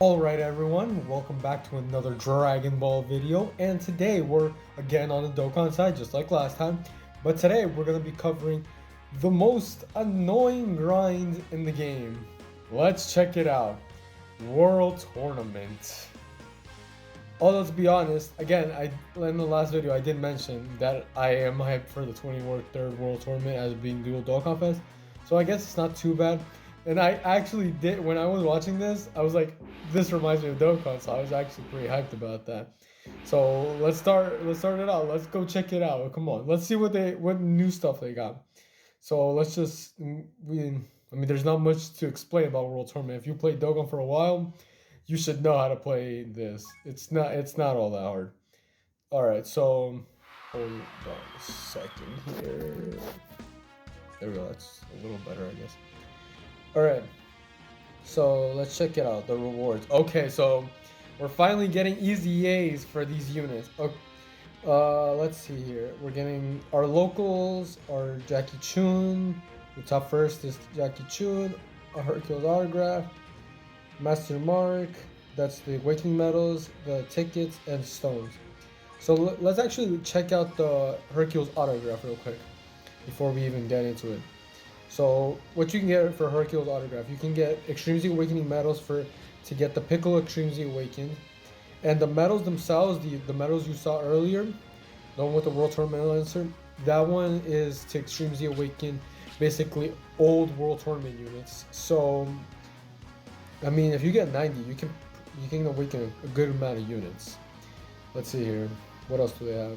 Alright everyone, welcome back to another Dragon Ball video, and today we're again on the Dokkan side just like last time, but today we're going to be covering the most annoying grind in the game. Let's check it out. World Tournament. Oh, let's be honest, again, in the last video I did mention that I am hyped for the 23rd World Tournament as being dual Dokkan Fest, so I guess it's not too bad. And I actually did, when I was watching this, I was like, this reminds me of Dokkan, so I was actually pretty hyped about that. So let's start it out. Let's go check it out. Come on, let's see what new stuff they got. So let's just I mean, there's not much to explain about World Tournament. If you played Dokkan for a while, you should know how to play this. It's not all that hard. All right, so hold on a second here. There we go. That's a little better, I guess. All right. So let's check it out. The rewards. Okay, so we're finally getting easy A's for these units. Okay, let's see here. We're getting our locals, our Jackie Chun. The top first is Jackie Chun, a Hercules autograph, Master Mark. That's the Awakening medals, the tickets, and stones. So let's actually check out the Hercules autograph real quick before we even get into it. So what you can get for Hercules autograph, you can get Extreme Z Awakening medals to get the Piccolo Extreme Z Awakened, and the medals themselves, the medals you saw earlier, the one with the World Tournament answer, that one is to Extreme Z Awaken, basically old World Tournament units. So, I mean, if you get 90, you can awaken a good amount of units. Let's see here, what else do they have?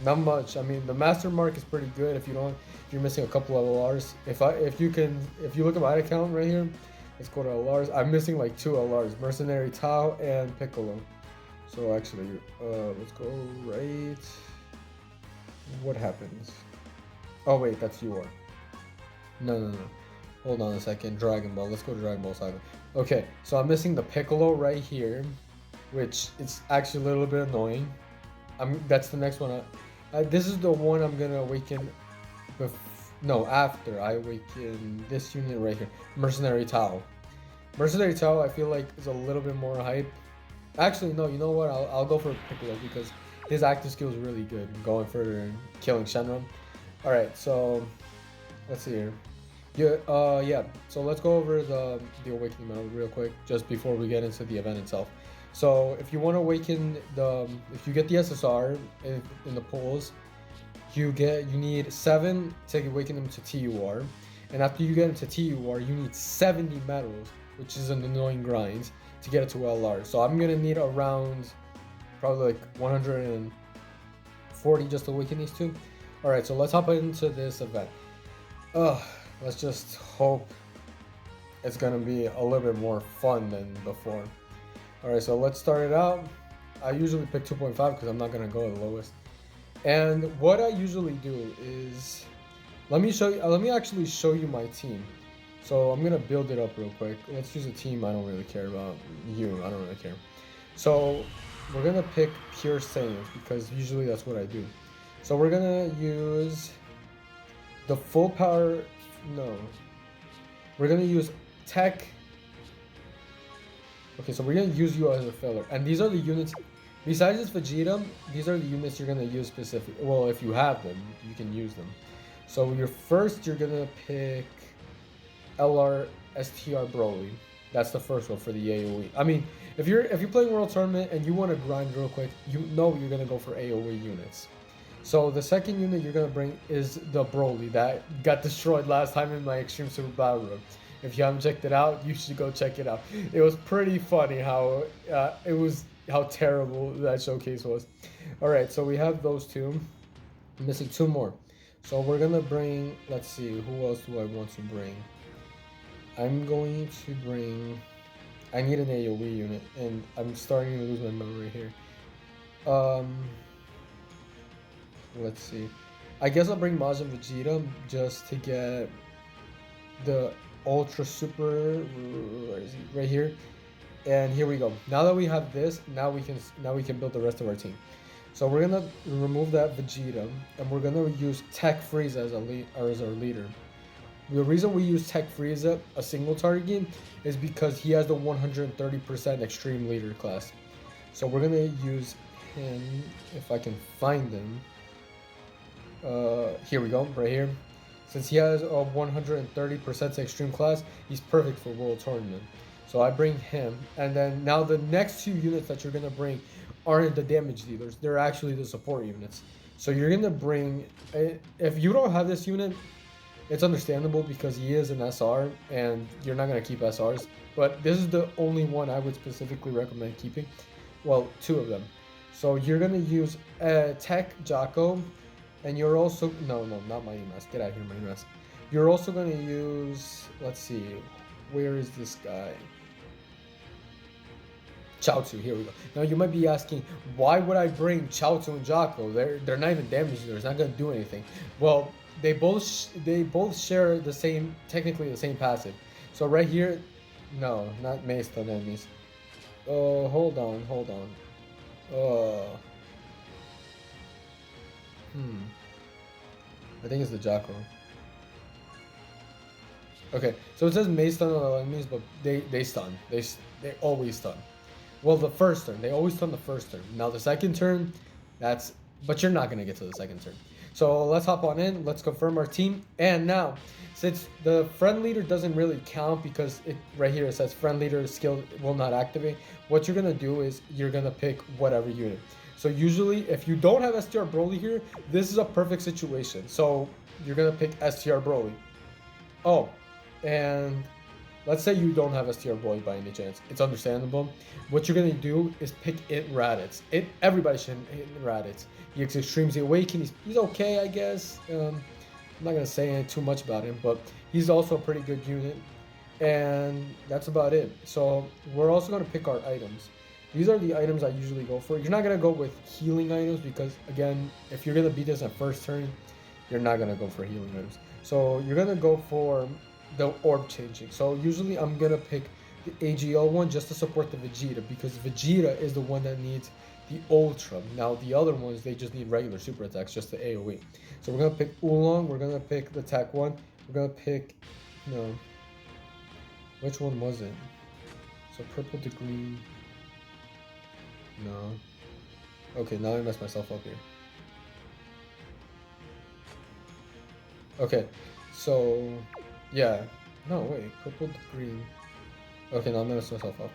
Not much. I mean, the Master Mark is pretty good if you're missing a couple of LRs. If you look at my account right here, let's go to LRs. I'm missing like 2 LRs, Mercenary Tao and Piccolo. So actually, let's go right. What happens? Oh wait, that's you are. No. Hold on a second. Dragon Ball. Let's go to Dragon Ball Saga. Okay, so I'm missing the Piccolo right here, which it's actually a little bit annoying. That's the next one. This is the one I'm gonna awaken. After I awaken this unit right here, Mercenary Tao. Mercenary Tao, I feel like is a little bit more hype. Actually, no. You know what? I'll go for Piccolo because his active skill is really good. Going for killing Shenron. All right, so let's see here. Yeah. So let's go over the awakening medal real quick, just before we get into the event itself. So if you want to awaken if you get the SSR in the polls, you need 7 to awaken them to TUR, and after you get into TUR, you need 70 medals, which is an annoying grind to get it to LR. So I'm gonna need around probably like 140 just to awaken these two. All right, so let's hop into this event. Let's just hope it's gonna be a little bit more fun than before. Alright, so let's start it out. I usually pick 2.5 because I'm not going to go the lowest. And what I usually do is, let me actually show you my team. So I'm going to build it up real quick. Let's use a team I don't really care about. I don't really care. So we're going to pick Pure Saiyans because usually that's what I do. So we're going to use the full power, we're going to use Tech. Okay, so we're gonna use you as a filler, and these are the units. Besides this Vegeta, these are the units you're gonna use specific. Well, if you have them, you can use them. So you're gonna pick LR STR Broly. That's the first one for the AOE. I mean, if you're playing World Tournament and you want to grind real quick, you know you're gonna go for AOE units. So the second unit you're gonna bring is the Broly that got destroyed last time in my Extreme Super Battle Room. If you haven't checked it out, you should go check it out. It was pretty funny how how terrible that showcase was. All right, so we have those two. I'm missing 2 more. So we're gonna bring. Let's see, who else do I want to bring? I'm going to bring. I need an AOE unit, and I'm starting to lose my memory here. Let's see. I guess I'll bring Majin Vegeta just to get the Ultra Super. Where is he? Right here. And here we go. Now that we have this, now we can build the rest of our team. So we're gonna remove that Vegeta, and we're gonna use Tech Frieza as our leader. The reason we use Tech Frieza, a single target, is because he has the 130% Extreme Leader class. So we're gonna use him, if I can find him. Here we go, right here. Since he has a 130% Extreme class, he's perfect for World Tournament. So I bring him, and then now the next two units that you're gonna bring aren't the damage dealers, they're actually the support units. So you're gonna bring, if you don't have this unit, it's understandable because he is an SR and you're not going to keep SRs. But this is the only one I would specifically recommend keeping. Well, two of them. So you're going to use Tech Jocko. And you're also... No, not Mighty Mask. Get out of here, Mighty Mask. You're also going to use... Let's see. Where is this guy? Chaozu. Here we go. Now you might be asking, why would I bring Chaozu and Jocko? They're not even damage dealers. It's not going to do anything. Well... They both share the same, technically the same passive. So right here, no, not Mace stun enemies. Hold on. I think it's the Jocko. Okay, so it says Mace stun on enemies, but they stun. They always stun. Well, the first turn, they always stun the first turn. Now the second turn, but you're not gonna get to the second turn. So let's hop on in, let's confirm our team. And now, since the friend leader doesn't really count because right here it says friend leader skill will not activate, what you're gonna do is you're gonna pick whatever unit. So usually if you don't have STR Broly here, this is a perfect situation. So you're gonna pick STR Broly. Oh, and let's say you don't have STR Broly by any chance. It's understandable. What you're gonna do is pick It Raditz. Everybody should hit Raditz. He Extremes the Awaken. He's okay, I guess. I'm not gonna say too much about him, but he's also a pretty good unit. And that's about it. So we're also gonna pick our items. These are the items I usually go for. You're not gonna go with healing items because, again, if you're gonna beat this at first turn, you're not gonna go for healing items. So you're gonna go for the orb changing. So usually I'm gonna pick the AGL one just to support the Vegeta because Vegeta is the one that needs the Ultra. Now the other ones, they just need regular super attacks, just the AoE. So we're gonna pick Oolong, we're gonna pick the Tech one, we're gonna pick, no, which one was it? So purple to green, no. Okay, now I messed myself up here. Okay, so, yeah, no, wait, purple to green. Okay, now I'm gonna mess myself up.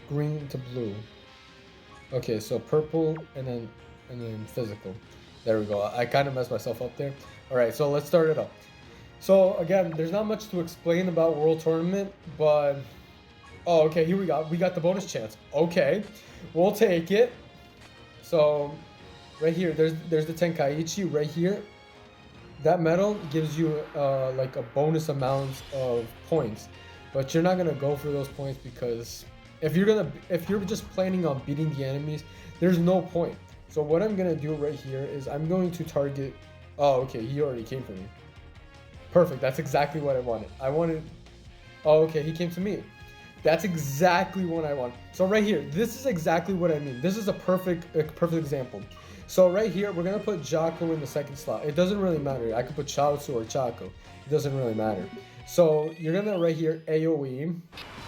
Green to blue. Okay, so purple and then physical. There we go. I kind of messed myself up there. All right, so let's start it up. So again, there's not much to explain about World Tournament, but oh, okay, here we got the bonus chance. Okay, we'll take it. So right here, there's the Tenkaichi right here. That medal gives you like a bonus amount of points, but you're not gonna go for those points because if you're just planning on beating the enemies, there's no point. So what I'm gonna do right here is I'm going to target. Oh, okay, he already came for me. Perfect. That's exactly what I wanted. Oh, okay, he came to me. That's exactly what I want. So right here, this is exactly what I mean. This is a perfect example. So right here, we're gonna put Jocko in the second slot. It doesn't really matter. I could put Chaozu or Chaco. It doesn't really matter. So you're gonna right here AoE,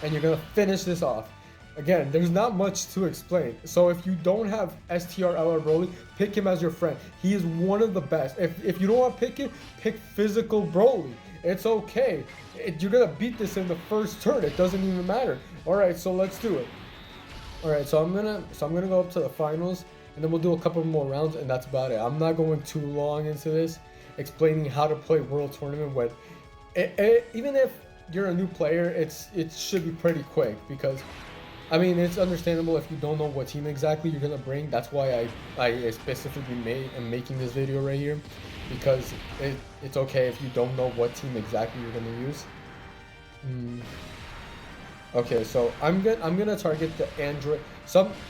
and you're gonna finish this off. Again, there's not much to explain. So if you don't have STR LR Broly, pick him as your friend. He is one of the best. If you don't want to pick it, pick physical Broly. It's okay. You're gonna beat this in the first turn. It doesn't even matter. All right, so let's do it. All right, so I'm gonna go up to the finals, and then we'll do a couple more rounds, and that's about it. I'm not going too long into this, explaining how to play World Tournament. When even if you're a new player, it should be pretty quick because, I mean, it's understandable if you don't know what team exactly you're gonna bring. That's why I specifically am making this video right here, because it's okay if you don't know what team exactly you're gonna use. Okay, so I'm gonna target the Android.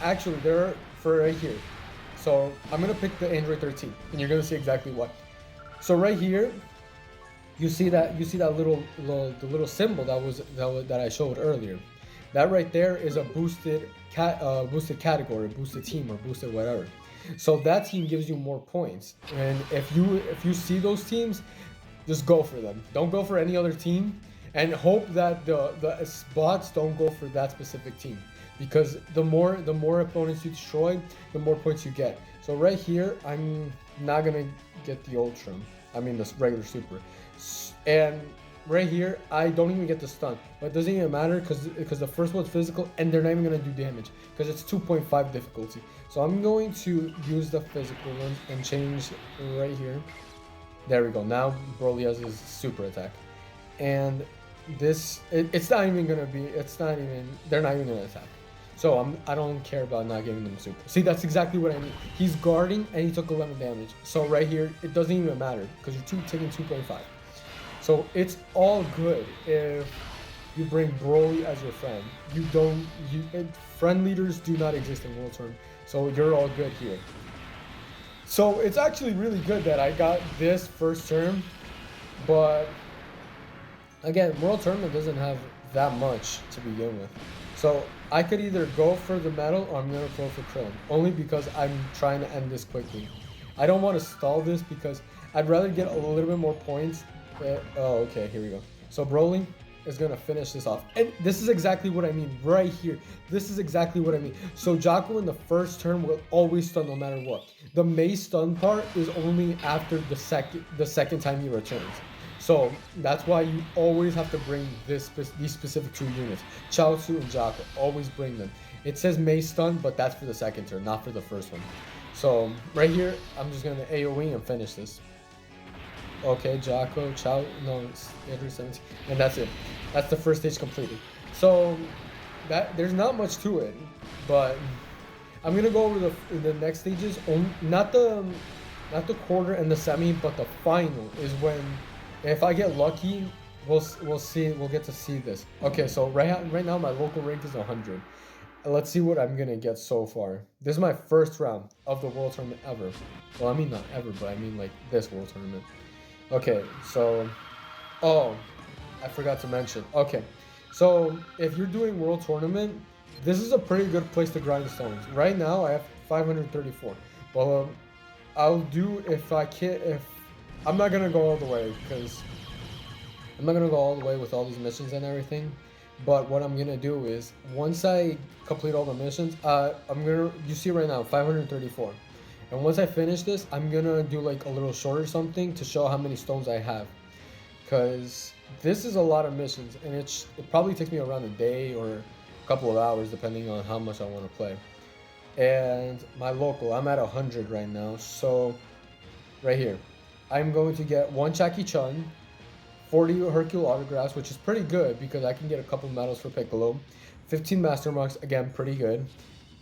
Actually there are for right here. So I'm gonna pick the Android 13, and you're gonna see exactly what. So right here, you see that little symbol that I showed earlier. That right there is a boosted category, boosted team, or boosted whatever. So that team gives you more points. And if you see those teams, just go for them. Don't go for any other team, and hope that the bots don't go for that specific team, because the more opponents you destroy, the more points you get. So right here, I'm not gonna get the ultra. I mean the regular super, and right here I don't even get the stun, but it doesn't even matter because the first one's physical and they're not even gonna do damage because it's 2.5 difficulty. So I'm going to use the physical one and change right here. There we go. Now Broly has his super attack, and it's not even gonna be. It's not even. They're not even gonna attack. So I don't care about not giving them super. See, that's exactly what I mean. He's guarding and he took 11 damage. So right here, it doesn't even matter because you're taking 2.5. So it's all good if you bring Broly as your friend. Friend leaders do not exist in World Tournament. So you're all good here. So it's actually really good that I got this first term, but again, World Tournament doesn't have that much to begin with. So I could either go for the medal or I'm going to go for Krillin, only because I'm trying to end this quickly. I don't want to stall this because I'd rather get a little bit more points. Oh, okay, here we go. So Broly is going to finish this off. And this is exactly what I mean right here. This is exactly what I mean. So Jaco in the first turn will always stun no matter what. The May stun part is only after the second time he returns. So that's why you always have to bring these specific two units. Chaozu and Jaco, always bring them. It says May stun, but that's for the second turn, not for the first one. So right here, I'm just going to AoE and finish this. Okay, Jaco, Chao, no, it's 17, and that's it. That's the first stage completed. So there's not much to it, but I'm gonna go over the next stages. Not the quarter and the semi, but the final is when, if I get lucky, we'll see. We'll get to see this. Okay, so right now my local rank is 100. Let's see what I'm gonna get so far. This is my first round of the World Tournament ever. Well, I mean not ever, but I mean like this World Tournament. Okay, so, oh, I forgot to mention. Okay, so if you're doing World Tournament, this is a pretty good place to grind stones. Right now, I have 534. Well, I'll do if I'm not gonna go all the way because I'm not gonna go all the way with all these missions and everything. But what I'm gonna do is once I complete all the missions, you see right now 534. And once I finish this, I'm gonna do like a little short or something to show how many stones I have. Cause this is a lot of missions and it probably takes me around a day or a couple of hours depending on how much I want to play. And my local, I'm at 100 right now. So right here, I'm going to get 1 Jackie Chun, 40 Hercule autographs, which is pretty good because I can get a couple medals for Piccolo, 15 master marks, again pretty good,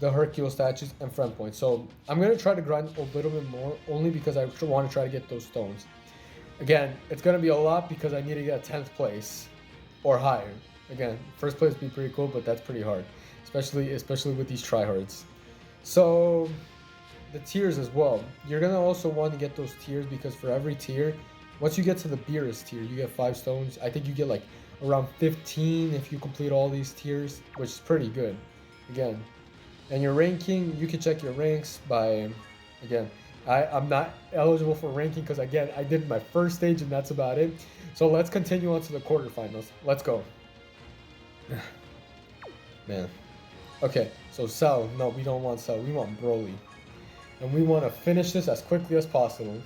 the Hercule statues, and friend points. So I'm going to try to grind a little bit more only because I want to try to get those stones. Again, it's going to be a lot because I need to get 10th place or higher. Again, first place would be pretty cool, but that's pretty hard, especially with these tryhards. So the tiers as well. You're going to also want to get those tiers because for every tier, once you get to the Beerus tier, you get 5 stones. I think you get like around 15 if you complete all these tiers, which is pretty good. Again, and your ranking, you can check your ranks by, again, I'm not eligible for ranking because, again, I did my first stage and that's about it. So let's continue on to the quarterfinals. Let's go. Man. Okay, so Cell. No, we don't want Cell. We want Broly. And we want to finish this as quickly as possible.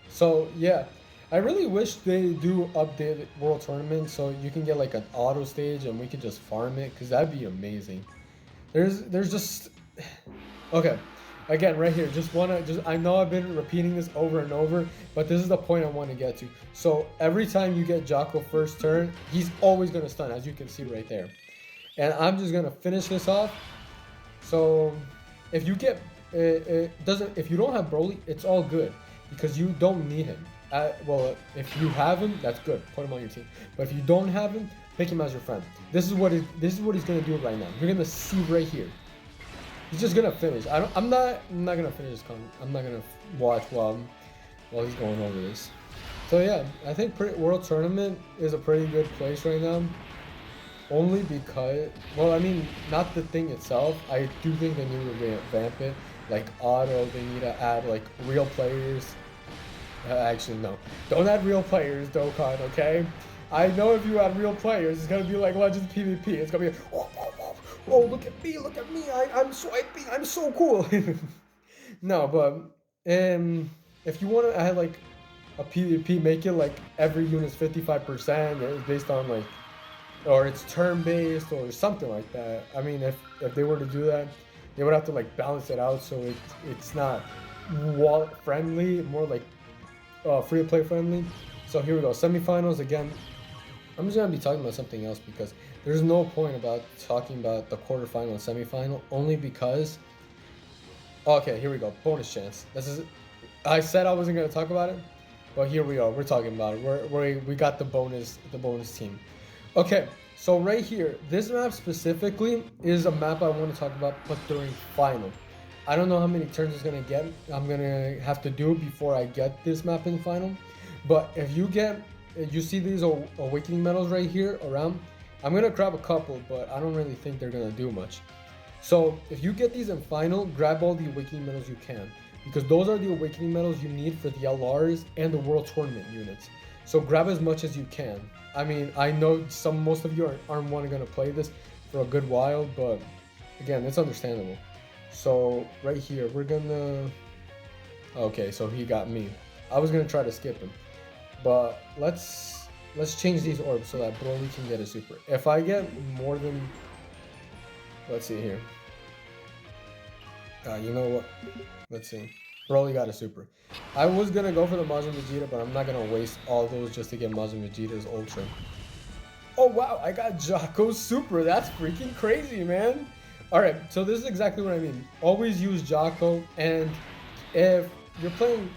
So, yeah. I really wish they do update World Tournament so you can get like an auto stage and we could just farm it because that'd be amazing. There's just, okay, again right here, I know I've been repeating this over and over, but this is the point I want to get to. So every time you get Jaco first turn, he's always going to stun, as you can see right there. And I'm just going to finish this off. So if you get, if you don't have Broly, it's all good because you don't need him. Well, if you have him, that's good. Put him on your team. But if you don't have him, pick him as your friend. This is what he's gonna do right now. You're gonna see right here. He's just gonna finish. I'm not gonna finish this comment. I'm not gonna watch while he's going over this. So yeah, I think World Tournament is a pretty good place right now. Only because, well, I mean, not the thing itself. I do think they need to revamp it. Like auto, they need to add like real players. Actually, no. Don't add real players, Dokkan, okay? I know if you add real players, it's gonna be like Legends PvP. It's gonna be, oh, look at me, I'm swiping, I'm so cool. No, but if you want to add like a PvP, make it like every unit's 55%. It's based on like, or it's turn based or something like that. I mean, if they were to do that, they would have to like balance it out so it's not wallet friendly, more like free to play friendly. So here we go, semifinals again. I'm just gonna be talking about something else because there's no point about talking about the quarterfinal and semifinal, only because. Okay, here we go. Bonus chance. This is. I said I wasn't gonna talk about it, but here we are. We're talking about it. We got the bonus team. Okay, so right here, this map specifically is a map I want to talk about, but during final. I don't know how many turns it's gonna get. I'm gonna have to do before I get this map in final. But if you see these awakening medals right here around, I'm gonna grab a couple, but I don't really think they're gonna do much. So if you get these in final, grab all the awakening medals you can, because those are the awakening medals you need for the LRs and the World Tournament units. So grab as much as you can. I mean, I know most of you aren't gonna play this for a good while, but again, it's understandable. So right here, we're gonna. Okay, so he got me. I was gonna try to skip him, but let's change these orbs so that Broly can get a super. If I get more than, let's see here. You know what? Let's see. Broly got a super. I was gonna go for the Majin Vegeta, but I'm not gonna waste all those just to get Majin Vegeta's Ultra. Oh wow, I got Jocko's super. That's freaking crazy, man. Alright, so this is exactly what I mean. Always use Jocko, and if you're playing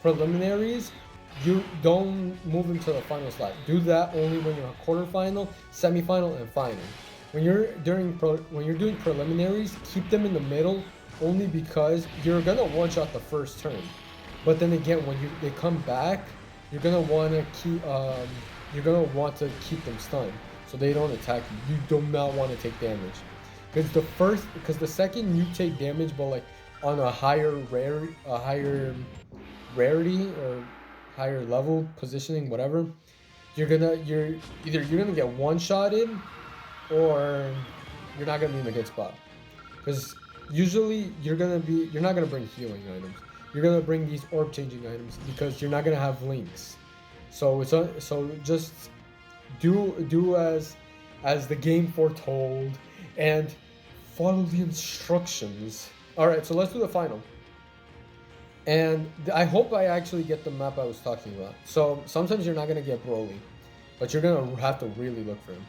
preliminaries, you don't move into the final slot. Do that only when you're quarterfinal, semifinal, and final. When you're doing preliminaries, keep them in the middle only because you're gonna one-shot the first turn. But then again, when they come back, you're gonna want to keep them stunned so they don't attack you. You do not want to take damage because the second you take damage, but like on a higher rarity or higher level positioning, whatever, you're gonna get one-shotted or you're not gonna be in a good spot. Because usually you're not gonna bring healing items. You're gonna bring these orb changing items because you're not gonna have links. So just do as the game foretold and follow the instructions. All right, so let's do the final. And I hope I actually get the map I was talking about. So sometimes you're not gonna get Broly, but you're gonna have to really look for him.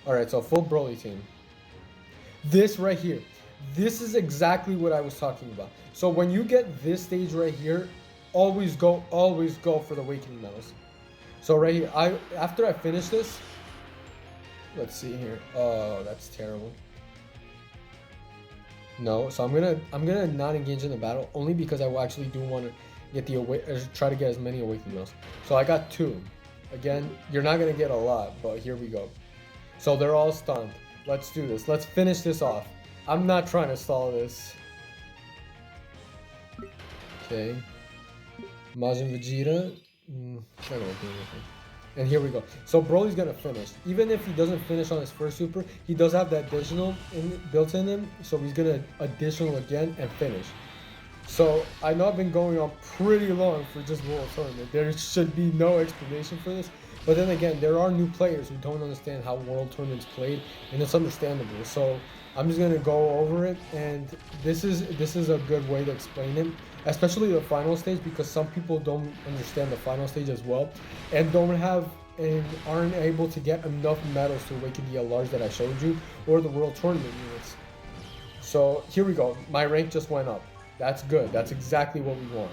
All right, so full Broly team. This right here, this is exactly what I was talking about. So when you get this stage right here, always go for the awakening medals. So right here, after I finish this, let's see here. Oh, that's terrible. No, so I'm gonna not engage in the battle only because I actually do want to get try to get as many awakening medals. So I got 2. Again, you're not gonna get a lot, but here we go. So they're all stunned. Let's do this. Let's finish this off. I'm not trying to stall this. Okay. Majin Vegeta. It's not gonna do anything. And here we go. So Broly's gonna finish. Even if he doesn't finish on his first super, he does have that additional built in him. So he's gonna additional again and finish. So I know I've been going on pretty long for just World Tournament. There should be no explanation for this. But then again, there are new players who don't understand how World Tournament's played, and it's understandable. So I'm just gonna go over it, and this is a good way to explain it, especially the final stage, because some people don't understand the final stage as well, and aren't able to get enough medals to awaken the LRs that I showed you, or the World Tournament units. So here we go. My rank just went up. That's good. That's exactly what we want.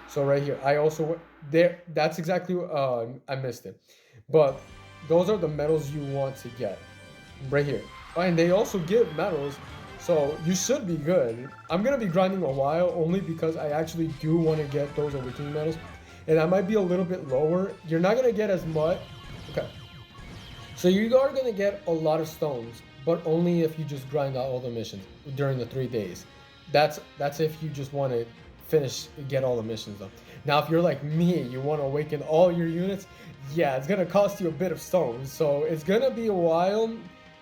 So right here, I also there. That's exactly I missed it, but those are the medals you want to get right here. And they also give medals, so you should be good. I'm gonna be grinding a while only because I actually do want to get those awakening medals, and I might be a little bit lower. You're not gonna get as much. Okay, so you are gonna get a lot of stones, but only if you just grind out all the missions during the 3 days. That's if you just want to get all the missions done. Now, if you're like me, you want to awaken all your units, yeah, it's gonna cost you a bit of stones. So it's gonna be a while.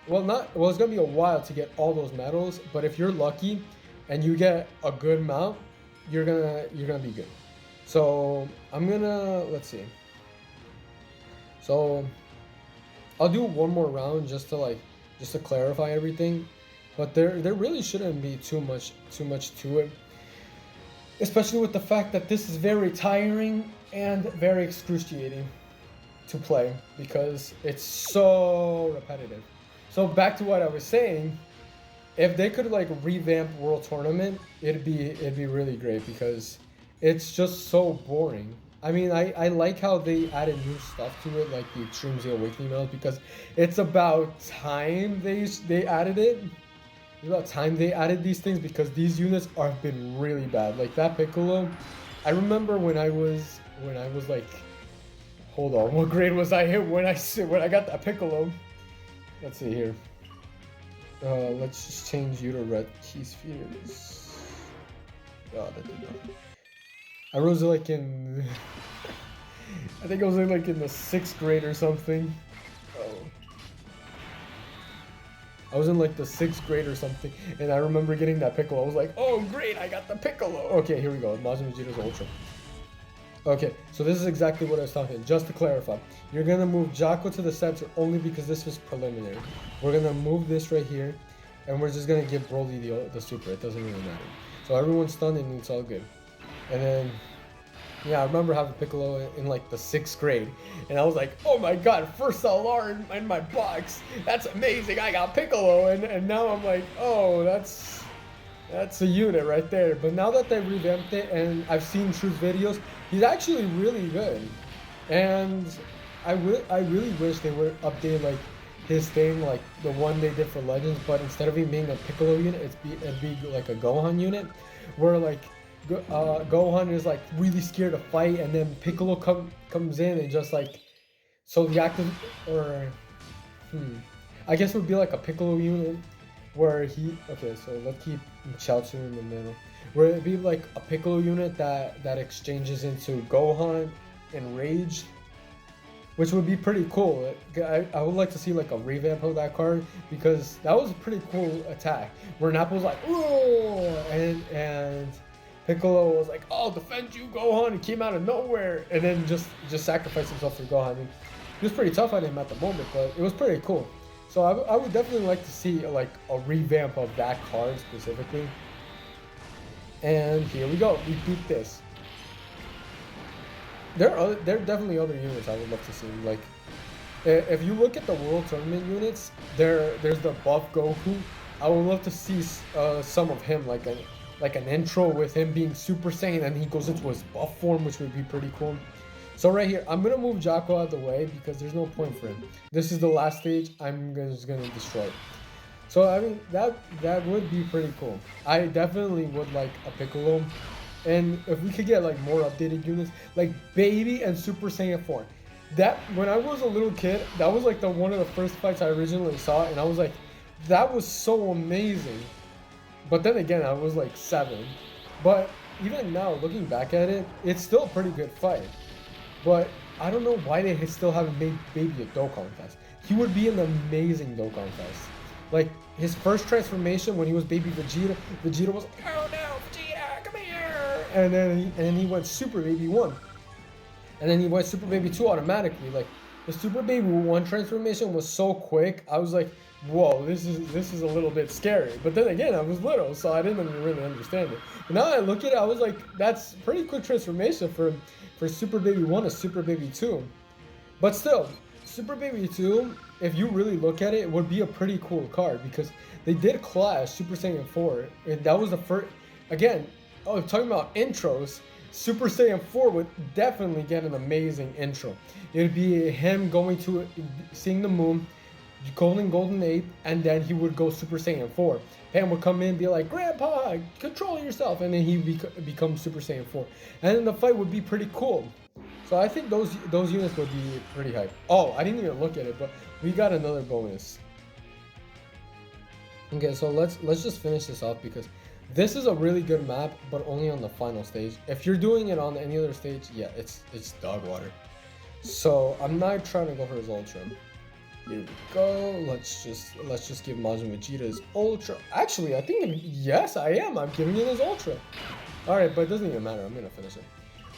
It's gonna be a while to get all those medals. But if you're lucky, and you get a good amount, you're gonna be good. So let's see. So I'll do one more round just to clarify everything. But there really shouldn't be too much to it. Especially with the fact that this is very tiring and very excruciating to play because it's so repetitive. So back to what I was saying, if they could like revamp World Tournament, it'd be really great because it's just so boring. I mean, I like how they added new stuff to it, like the Extreme Zeal Awakening medals, because it's about time they added it. It's about time they added these things because these units have been really bad. Like that Piccolo, I remember when I was like, hold on, what grade was I in when I got that Piccolo? Let's see here. Let's just change you to red key spheres. God, I did not. I was like in, I think I was like in the 6th grade or something. I was in like the 6th grade or something, and I remember getting that Piccolo. I was like, oh great, I got the Piccolo. Okay, here we go, Majin Vegeta's Ultra. Okay, so this is exactly what I was talking. Just to clarify, you're gonna move Jaco to the center only because this was preliminary. We're gonna move this right here, and we're just gonna give Broly the super. It doesn't really matter. So everyone's stunned and it's all good. And then, yeah, I remember having Piccolo in like the 6th grade, and I was like, oh my god, first LR in my box. That's amazing. I got Piccolo, and now I'm like, oh, that's a unit right there. But now that they revamped it and I've seen Truth's videos, he's actually really good. And I really wish they would update like his thing, like the one they did for Legends, but instead of him being a Piccolo unit, it'd be like a Gohan unit, where like Gohan is like really scared to fight, and then Piccolo comes in and just like, so the active, or I guess it would be like a Piccolo unit where okay, so let's keep Chaozu in the middle, where it'd be like a Piccolo unit that exchanges into Gohan and Rage, which would be pretty cool. I would like to see like a revamp of that card, because that was a pretty cool attack where Nappa like, ooh, and Piccolo was like, "I'll defend you, Gohan." He came out of nowhere and then just sacrificed himself for Gohan. I mean, he was pretty tough on him at the moment, but it was pretty cool. So I would definitely like to see like a revamp of that card specifically. And here we go. We beat this. There are definitely other units I would love to see. Like, if you look at the World Tournament units, there's the buff Goku. I would love to see some of him, like an intro with him being Super Saiyan, and he goes into his buff form, which would be pretty cool. So right here, I'm gonna move Jaco out of the way because there's no point for him. This is the last stage. I'm just gonna destroy it. So I mean that would be pretty cool. I definitely would like a Piccolo, and if we could get like more updated units, like Baby and Super Saiyan 4. That, when I was a little kid, that was like one of the first fights I originally saw, and I was like, that was so amazing. But then again, I was like 7. But even now, looking back at it, it's still a pretty good fight. But I don't know why they still haven't made Baby a Dokkan Fest. He would be an amazing Dokkan Fest. Like, his first transformation when he was Baby Vegeta, Vegeta was like, oh no, Vegeta, come here! And then he went Super Baby 1. And then he went Super Baby 2 automatically. Like, the Super Baby 1 transformation was so quick, I was like, whoa, this is a little bit scary. But then again, I was little, so I didn't really understand it. But now I look at it, I was like, that's pretty quick transformation for Super Baby 1 to Super Baby 2. But still, Super Baby 2, if you really look at it, it would be a pretty cool card, because they did clash Super Saiyan 4. And that was the first, again, talking about intros, Super Saiyan 4 would definitely get an amazing intro. It would be him going to, seeing the moon, Golden Ape, and then he would go Super Saiyan 4. Pan would come in and be like, Grandpa, control yourself, and then he becomes Super Saiyan 4. And then the fight would be pretty cool. So I think those units would be pretty hype. Oh, I didn't even look at it, but we got another bonus. Okay, so let's just finish this off, because This is a really good map, but only on the final stage. If you're doing it on any other stage, yeah, it's dog water. So I'm not trying to go for his ultra. Here we go. Let's just give Majin Vegeta his ultra. Actually, I think yes, I am. I'm giving it his ultra. All right, but it doesn't even matter. I'm gonna finish it.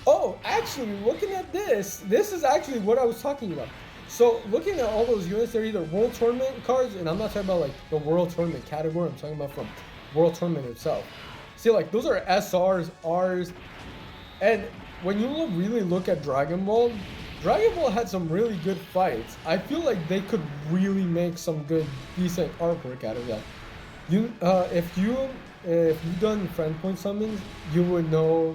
Oh, actually, looking at this is actually what I was talking about. So looking at all those units, they're either World Tournament cards, and I'm not talking about like the World Tournament category. I'm talking about from World Tournament itself. See, like those are SRs, Rs, and when you really look at Dragon Ball had some really good fights. I feel like they could really make some good, decent artwork out of that. You, if you've done friend point summons, you would know.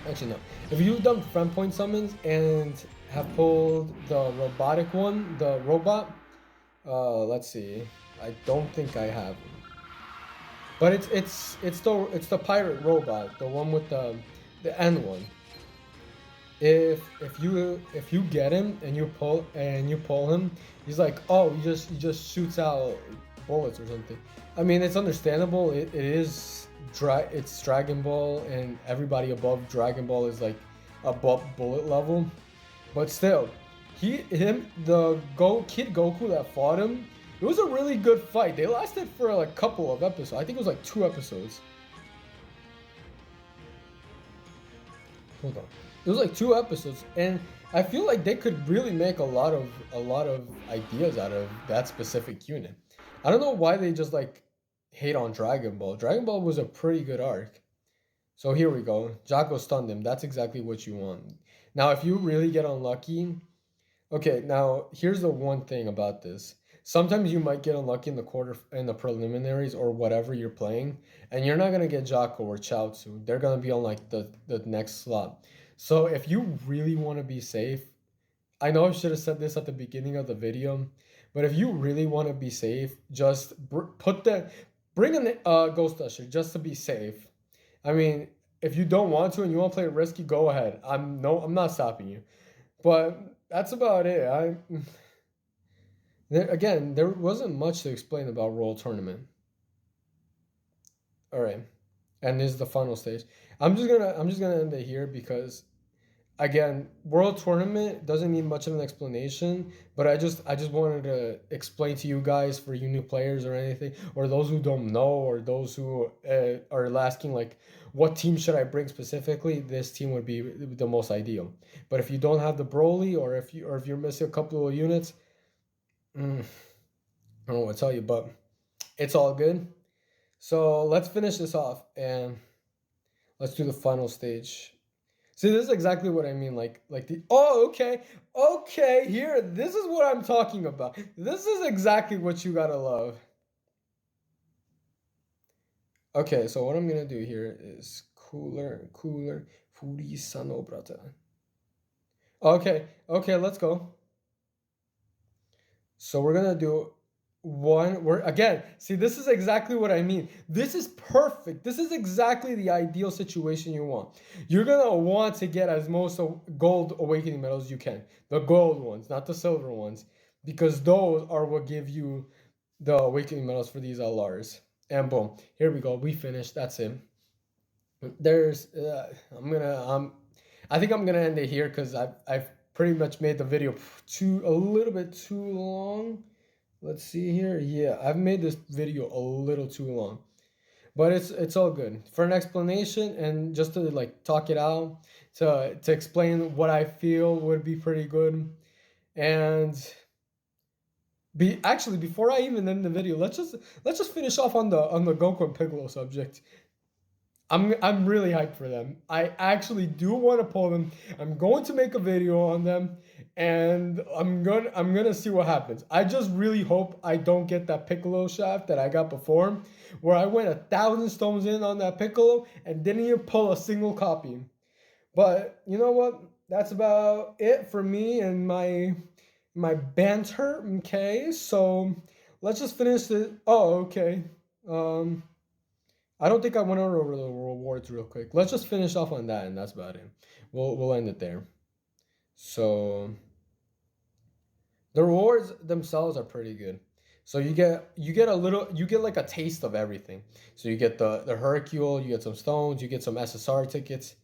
Actually, no. If you've done friend point summons and have pulled the robotic one, the robot, let's see. I don't think I have. But it's the pirate robot, the one with the N one. If you get him and you pull him, he's like, oh, he just shoots out bullets or something. I mean, it's understandable. It's Dragon Ball, and everybody above Dragon Ball is like above bullet level. But still, Kid Goku that fought him, it was a really good fight. They lasted for like a couple of episodes. I think it was like 2 episodes. Hold on. It was like 2 episodes, and I feel like they could really make a lot of ideas out of that specific unit. I don't know why they just like hate on Dragon Ball. Dragon Ball was a pretty good arc. So here we go. Jocko stunned him. That's exactly what you want. Now, if you really get unlucky, okay. Now here's the one thing about this. Sometimes you might get unlucky in the preliminaries or whatever you're playing, and you're not gonna get Jocko or Chaozu. They're gonna be on like the next slot. So if you really want to be safe, I know I should have said this at the beginning of the video, but if you really want to be safe, just bring in Ghost Usher just to be safe. I mean, if you don't want to and you want to play risky, go ahead. I'm not stopping you. But that's about it. There wasn't much to explain about World Tournament. All right, and this is the final stage. I'm just gonna end it here because, again, World Tournament doesn't need much of an explanation. But I just wanted to explain to you guys, for you new players or anything, or those who don't know, or those who are asking like, what team should I bring specifically? This team would be the most ideal. But if you don't have the Broly, or if you're missing a couple of units. I don't know what to tell you, but it's all good. So let's finish this off and let's do the final stage. See, this is exactly what I mean. Like the okay. Here, this is what I'm talking about. This is exactly what you gotta love. Okay, so what I'm gonna do here is cooler, Furi Sano Brata. Okay, let's go. So we're gonna do we're again, see, this is exactly what I mean. This is perfect. This is exactly the ideal situation you want. You're gonna want to get as most gold awakening medals you can. The gold ones, not the silver ones, because those are what give you the awakening medals for these LRs. And boom, here we go. We finished. That's it. There's I think I'm gonna end it here because I've pretty much made the video a little bit too long. Let's see here. Yeah, I've made this video a little too long, but it's all good for an explanation and just to like talk it out, to explain what I feel would be pretty good. And before I even end the video, let's just finish off on the Goku and Piccolo subject. I'm really hyped for them. I actually do want to pull them. I'm going to make a video on them, and I'm gonna see what happens. I just really hope I don't get that Piccolo shaft that I got before, where I went 1,000 stones in on that Piccolo and didn't even pull a single copy. But you know what? That's about it for me and my banter. Okay, so let's just finish it. Oh, okay. I don't think I went over the rewards real quick. Let's just finish off on that, and that's about it. We'll end it there. So the rewards themselves are pretty good. So you get a little, you get like a taste of everything. So you get the Hercule, you get some stones, you get some SSR tickets,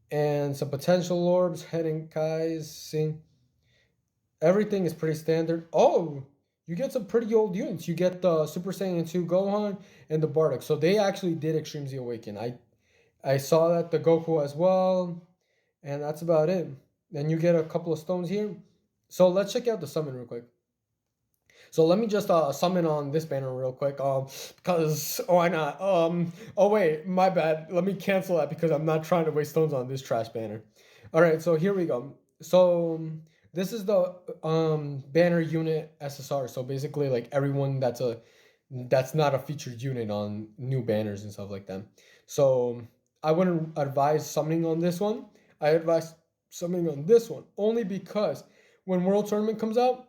and some potential orbs, heading guys. See, everything is pretty standard. Oh, you get some pretty old units. You get the Super Saiyan 2 Gohan and the Bardock. So they actually did Extreme Z Awaken. I saw that the Goku as well, and that's about it. Then you get a couple of stones here. So let's check out the summon real quick. So let me just summon on this banner real quick. Because why not? Oh wait, my bad. Let me cancel that because I'm not trying to waste stones on this trash banner. All right, so here we go. So this is the banner unit SSR. So basically, like everyone that's not a featured unit on new banners and stuff like that. So I wouldn't advise summoning on this one. I advise summoning on this one only because when World Tournament comes out,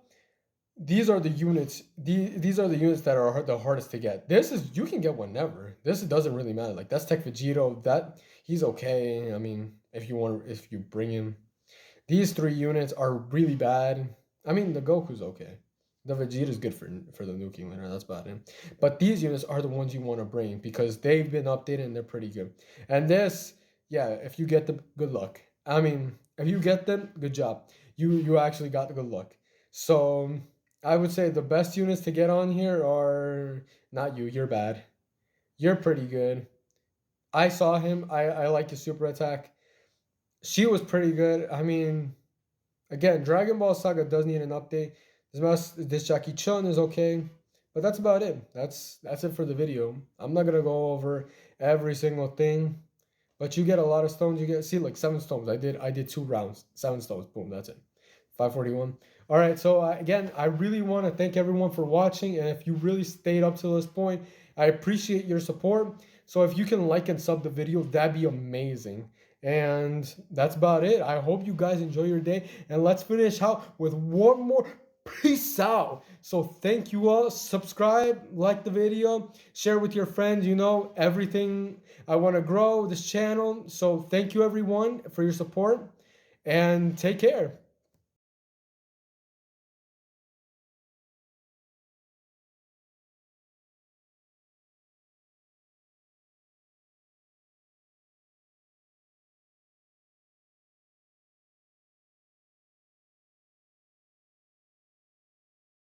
these are the units. These are the units that are the hardest to get. This is, you can get whenever. This doesn't really matter. Like that's Tech Vegito. That he's okay. I mean, if you bring him, these three units are really bad. I mean, the Goku's okay. The Vegeta's good for the nuking later. That's about it. But these units are the ones you want to bring because they've been updated and they're pretty good. And this, yeah, if you get them, good luck. I mean, if you get them, good job. You actually got the good luck. So I would say the best units to get on here are not you. You're bad. You're pretty good. I saw him. I like his super attack. She was pretty good. I mean, again, Dragon Ball Saga does need an update. This Jackie Chun is okay, but that's about it. That's it for the video. I'm not gonna go over every single thing, but you get a lot of stones. You get, see, like 7 stones. I did 2 rounds, 7 stones. Boom, that's it. 541. All right, so again, I really want to thank everyone for watching, and if you really stayed up to this point, I appreciate your support. So if you can like and sub the video, that'd be amazing. And that's about it. I hope you guys enjoy your day, and let's finish out with one more. Peace out. So thank you all. Subscribe, like the video, share with your friends. You know, everything. I want to grow this channel. So thank you everyone for your support, and take care.